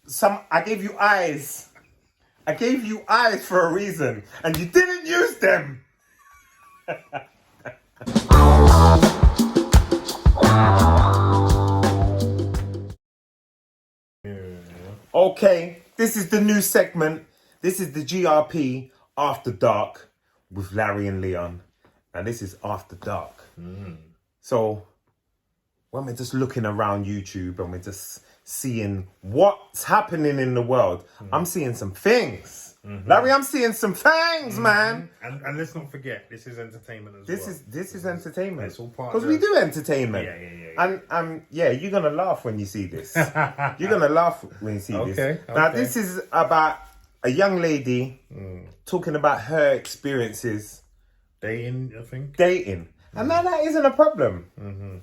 I gave you eyes. I gave you eyes for a reason, and you didn't use them. Okay, this is the new segment. This is the GRP After Dark with Larry and Leon. And this is After Dark. So, when we're just looking around YouTube and we're just seeing what's happening in the world, I'm seeing some things. Larry, I'm seeing some things, man. And let's not forget, this is entertainment as well. This is entertainment. It's all part because we do entertainment. Yeah. And you're gonna laugh when you see this. You're gonna laugh when you see this. Now this is about a young lady talking about her experiences dating, I think. Dating, and now that isn't a problem.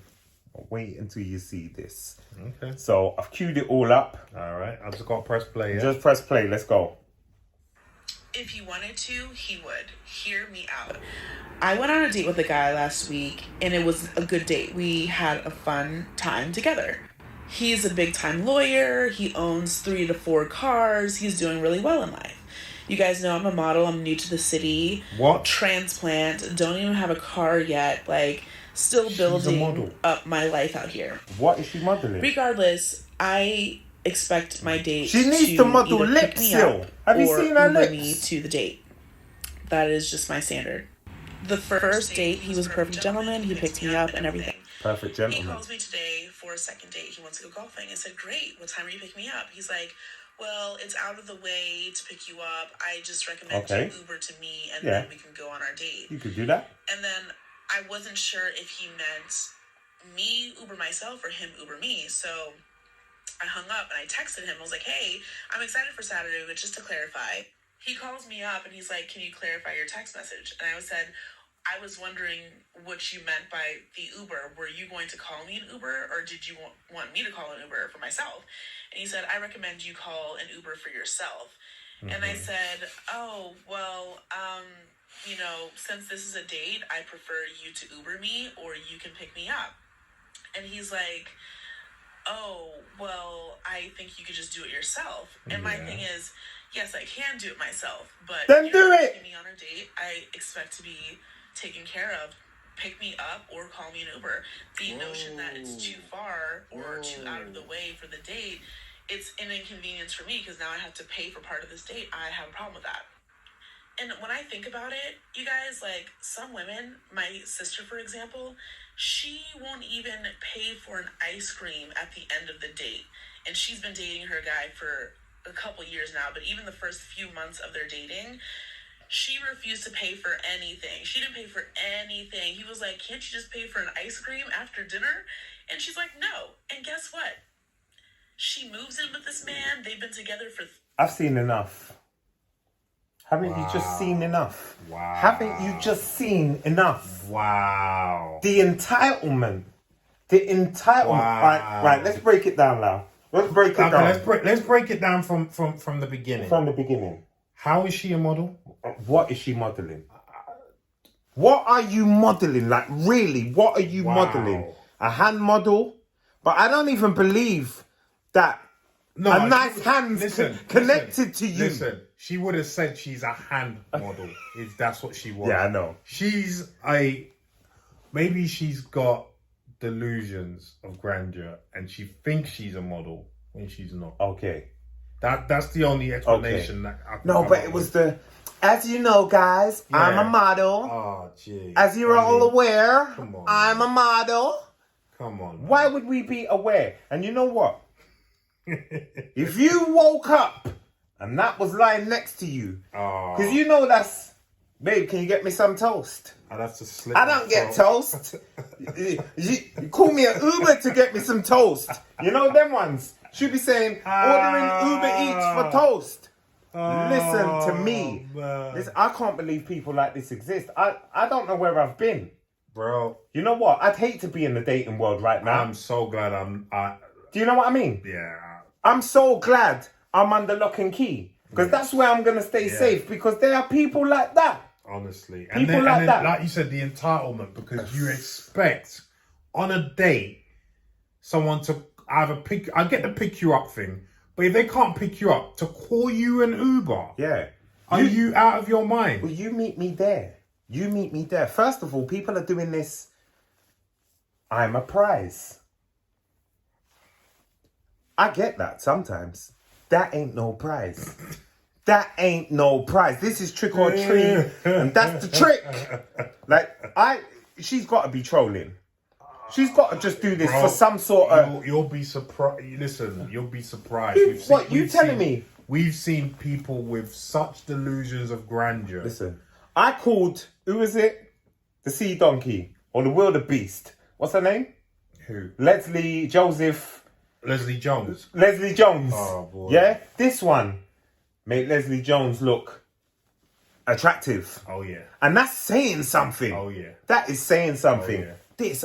Wait until you see this. Okay. So I've queued it all up. All right. I've just got to press play. Yeah? Just press play. Let's go. If he wanted to, he would. Hear me out. I went on a date with a guy last week, and it was a good date. We had a fun time together. He's a big-time lawyer. He owns 3 to 4 cars. He's doing really well in life. You guys know I'm a model. I'm new to the city. What? Transplant. Don't even have a car yet. Like, still building up my life out here. What is she modeling? Regardless, I expect my date she needs to model lips still. Have you seen her lips? Me to the date. That is just my standard. The first date, he was a perfect gentleman. He picked me up and everything. Perfect gentleman. He calls me today for a second date. He wants to go golfing. I said, great. What time are you picking me up? He's like, well, it's out of the way to pick you up. I just recommend you Uber to me, and then we can go on our date. You could do that. And then I wasn't sure if he meant me Uber myself or him Uber me. So I hung up and I texted him. I was like, hey, I'm excited for Saturday, but just to clarify. He calls me up and he's like, can you clarify your text message? And I said, I was wondering what you meant by the Uber. Were you going to call me an Uber, or did you want me to call an Uber for myself? And he said, I recommend you call an Uber for yourself. And I said, oh, well, since this is a date, I prefer you to Uber me, or you can pick me up. And he's like, oh, well, I think you could just do it yourself. And my thing is, yes, I can do it myself, but then do it. Taking me on a date, I expect to be taken care of. Pick me up or call me an Uber. The notion that it's too far or too out of the way for the date, it's an inconvenience for me because now I have to pay for part of this date. I have a problem with that. And when I think about it, you guys, like, some women, my sister, for example, she won't even pay for an ice cream at the end of the date. And she's been dating her guy for a couple years now, but even the first few months of their dating, she refused to pay for anything. She didn't pay for anything. He was like, can't you just pay for an ice cream after dinner? And she's like, no. And guess what? She moves in with this man. They've been together for... I've seen enough. Haven't you just seen enough? Wow. Haven't you just seen enough? Wow. The entitlement. Wow. Right, let's break it down now. Let's break it down. Let's break it down from the beginning. From the beginning. How is she a model? What is she modeling? What are you modeling? Like, really, what are you modeling? A hand model? But I don't even believe that a nice hand's connected to you. Listen, she would have said she's a hand model if that's what she was. Yeah, I know. Maybe she's got delusions of grandeur and she thinks she's a model when she's not. Okay. That's the only explanation that I can No, but it was as you know, guys, I'm a model. Oh, gee. As you're all aware, I'm a model. Come on. Man. Why would we be aware? And you know what? If you woke up and that was lying next to you, because you know that's, babe, can you get me some toast? I'd have to slip. I don't get toast. You call me an Uber to get me some toast. You know them ones. Should be saying, ordering Uber Eats for toast. Listen to me. Listen, I can't believe people like this exist. I don't know where I've been. Bro. You know what? I'd hate to be in the dating world right now. I'm so glad Do you know what I mean? Yeah. I'm so glad I'm under lock and key. Because that's where I'm going to stay safe. Because there are people like that. Honestly. People like that. Like you said, the entitlement. Because you expect on a date someone to either I get the pick you up thing, But if they can't pick you up, to call you an Uber, Yeah. are you out of your mind? Well, you meet me there. You meet me there. First of all, people are doing this. I'm a prize. I get that sometimes. That ain't no prize. That ain't no prize. This is trick or treat, and that's the trick. Like, she's got to be trolling. She's got to just do this for some sort of. You'll be surprised. Listen, you'll be surprised. Telling me? We've seen people with such delusions of grandeur. Listen, I called, who was it? The sea donkey or the wildebeest. What's her name? Who? Leslie Jones. Oh, boy. Yeah? This one made Leslie Jones look attractive. Oh, yeah. And that's saying something. Oh, yeah. That is saying something. Oh, yeah.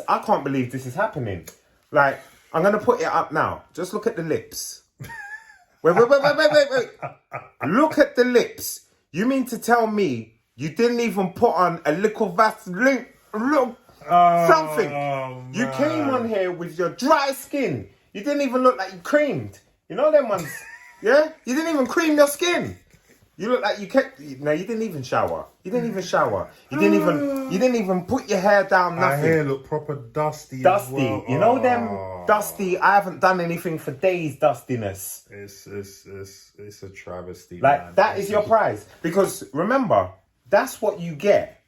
I can't believe this is happening. Like, I'm going to put it up now. Just look at the lips. Wait. Look at the lips. You mean to tell me you didn't even put on a little Vaseline? Look, something. You came on here with your dry skin. You didn't even look like you creamed. You know them ones? Yeah? You didn't even cream your skin. You look like you kept. No, you didn't even shower. You didn't even put your hair down. Nothing. My hair look proper dusty. Dusty. As well. You know them dusty. I haven't done anything for days. Dustiness. It's a travesty. Like man. that is your prize, because remember, that's what you get.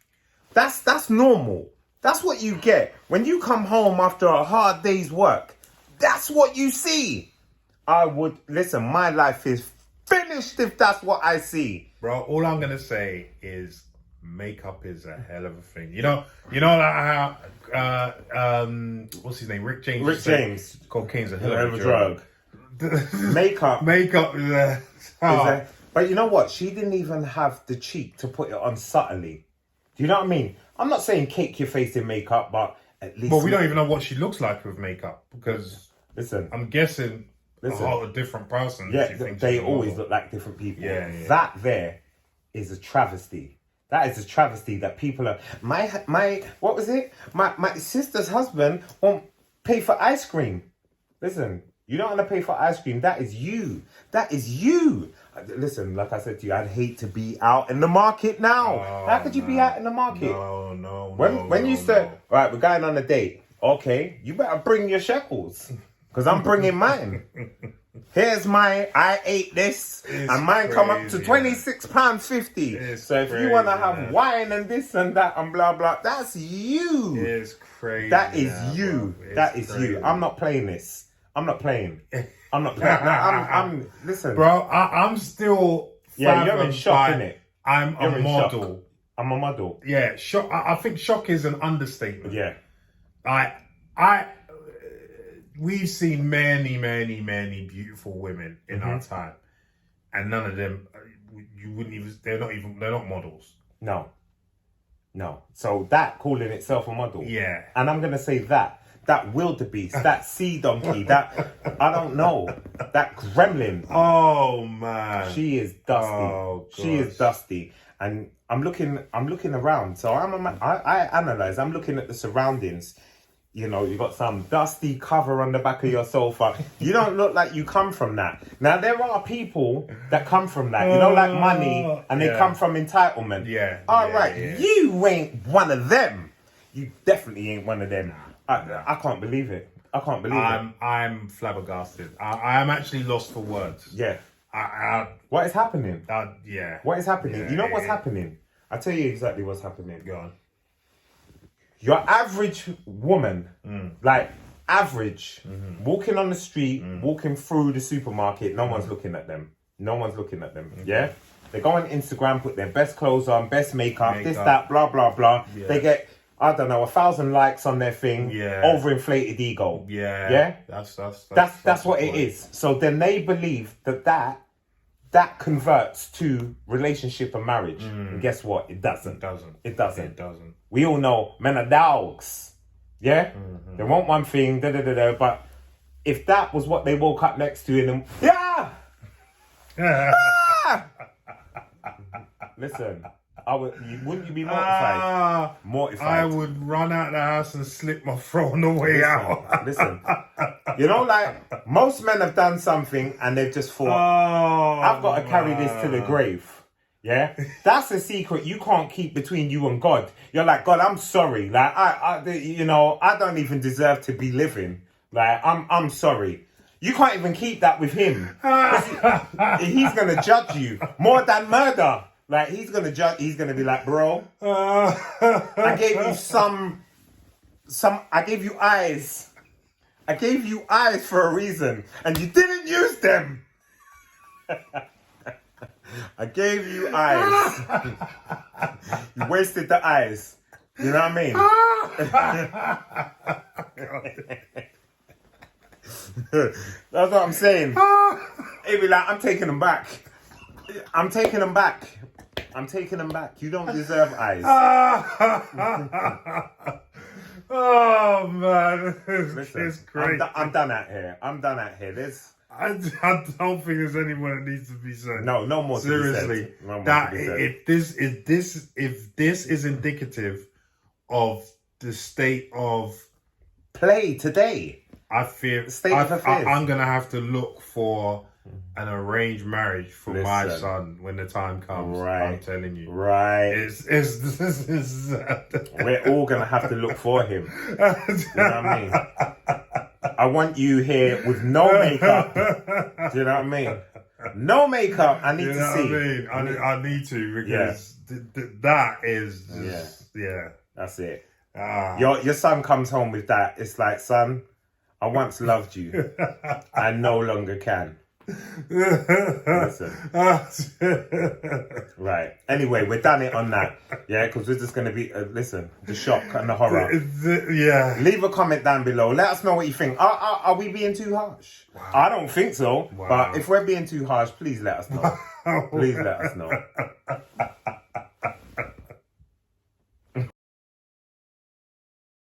That's normal. That's what you get when you come home after a hard day's work. That's what you see. I would listen. My life is finished if that's what I see, bro. All I'm gonna say is makeup is a hell of a thing. You know like how what's his name? Rick James. Cocaine's a hell of a drug. Makeup is a but you know what? She didn't even have the cheek to put it on subtly. Do you know what I mean? I'm not saying cake your face in makeup, but at least. But we don't even know what she looks like with makeup, because listen, I'm guessing a whole different person. Yeah, they always look like different people. Yeah. That there is a travesty. That is a travesty that people are. My what was it? My sister's husband won't pay for ice cream. Listen, you don't want to pay for ice cream. That is you. That is you. Listen, like I said to you, I'd hate to be out in the market now. How could you be out in the market? No. When you said, right, we're going on a date. Okay, you better bring your shekels, because I'm bringing mine. Here's my, I ate this, and mine come up to £26.50. So if you want to have wine and this and that and blah, blah, that's you. It's crazy. That is you. That is you. I'm not playing this. I'm not playing. I'm listen. Bro, I'm still... Yeah, you're in shock, innit? I'm a model. I'm a model. Yeah, shock. I think shock is an understatement. Yeah. We've seen many beautiful women in our time, and none of them, you wouldn't even. They're not models. No. So that calling itself a model. Yeah. And I'm gonna say that wildebeest, that sea donkey, that I don't know, that gremlin. Oh man, she is dusty. Oh, she is dusty, and I'm looking around. So I analyze. I'm looking at the surroundings. You know, you got some dusty cover on the back of your sofa. You don't look like you come from that. Now, there are people that come from that, you know, like money, and they come from entitlement. Yeah. All right, you ain't one of them. You definitely ain't one of them. I can't believe it. I can't believe it. I'm flabbergasted. I am actually lost for words. Yeah. What is happening? Yeah. What is happening? Yeah, you know what's happening? I'll tell you exactly what's happening. Go on. Your average woman, like average, walking on the street, walking through the supermarket, no one's looking at them. Yeah? They go on Instagram, put their best clothes on, best makeup, this, that, blah, blah, blah. Yeah. They get, 1,000 likes on their thing, overinflated ego. Yeah. Yeah? That's what it point. is. So then they believe that converts to relationship and marriage. And guess what? It doesn't. It doesn't. We all know men are dogs. Yeah? They want one thing, but if that was what they woke up next to and Listen, Wouldn't you be mortified? Mortified. I would run out the house and slip my throat on the way out. Listen, you know, like most men have done something and they've just thought, I've got to carry this to the grave. Yeah, that's a secret you can't keep between you and God. You're like, God, I'm sorry. Like, I don't even deserve to be living. Like, I'm sorry. You can't even keep that with him. He's gonna judge you more than murder. Like, he's gonna judge. He's gonna be like, bro, I gave you I gave you eyes. I gave you eyes for a reason, and you didn't use them. I gave you eyes. You wasted the eyes. You know what I mean? That's what I'm saying. It'd be like, I'm taking them back. I'm taking them back. I'm taking them back. You don't deserve eyes. Oh man, Listen, it's great. I'm done out here. I'm done out here. I don't think there's anyone that needs to be said. No more. Seriously, no more that to be said. if this is indicative of the state of play today, I fear state of affairs. I'm gonna have to look for an arranged marriage for my son when the time comes. Right. I'm telling you. Right. It's We're all gonna have to look for him. You know what I mean? I want you here with no makeup. Do you know what I mean? No makeup. I need to see. What I mean? I need to because that is just, That's it. Ah. Your son comes home with that. It's like, son, I once loved you. I no longer can. Listen. Right. Anyway, we're done it on that. Yeah, because we're just going to be, listen, the shock and the horror. Yeah. Leave a comment down below. Let us know what you think. Are we being too harsh? Wow. I don't think so. Wow. But if we're being too harsh, please let us know. Please let us know.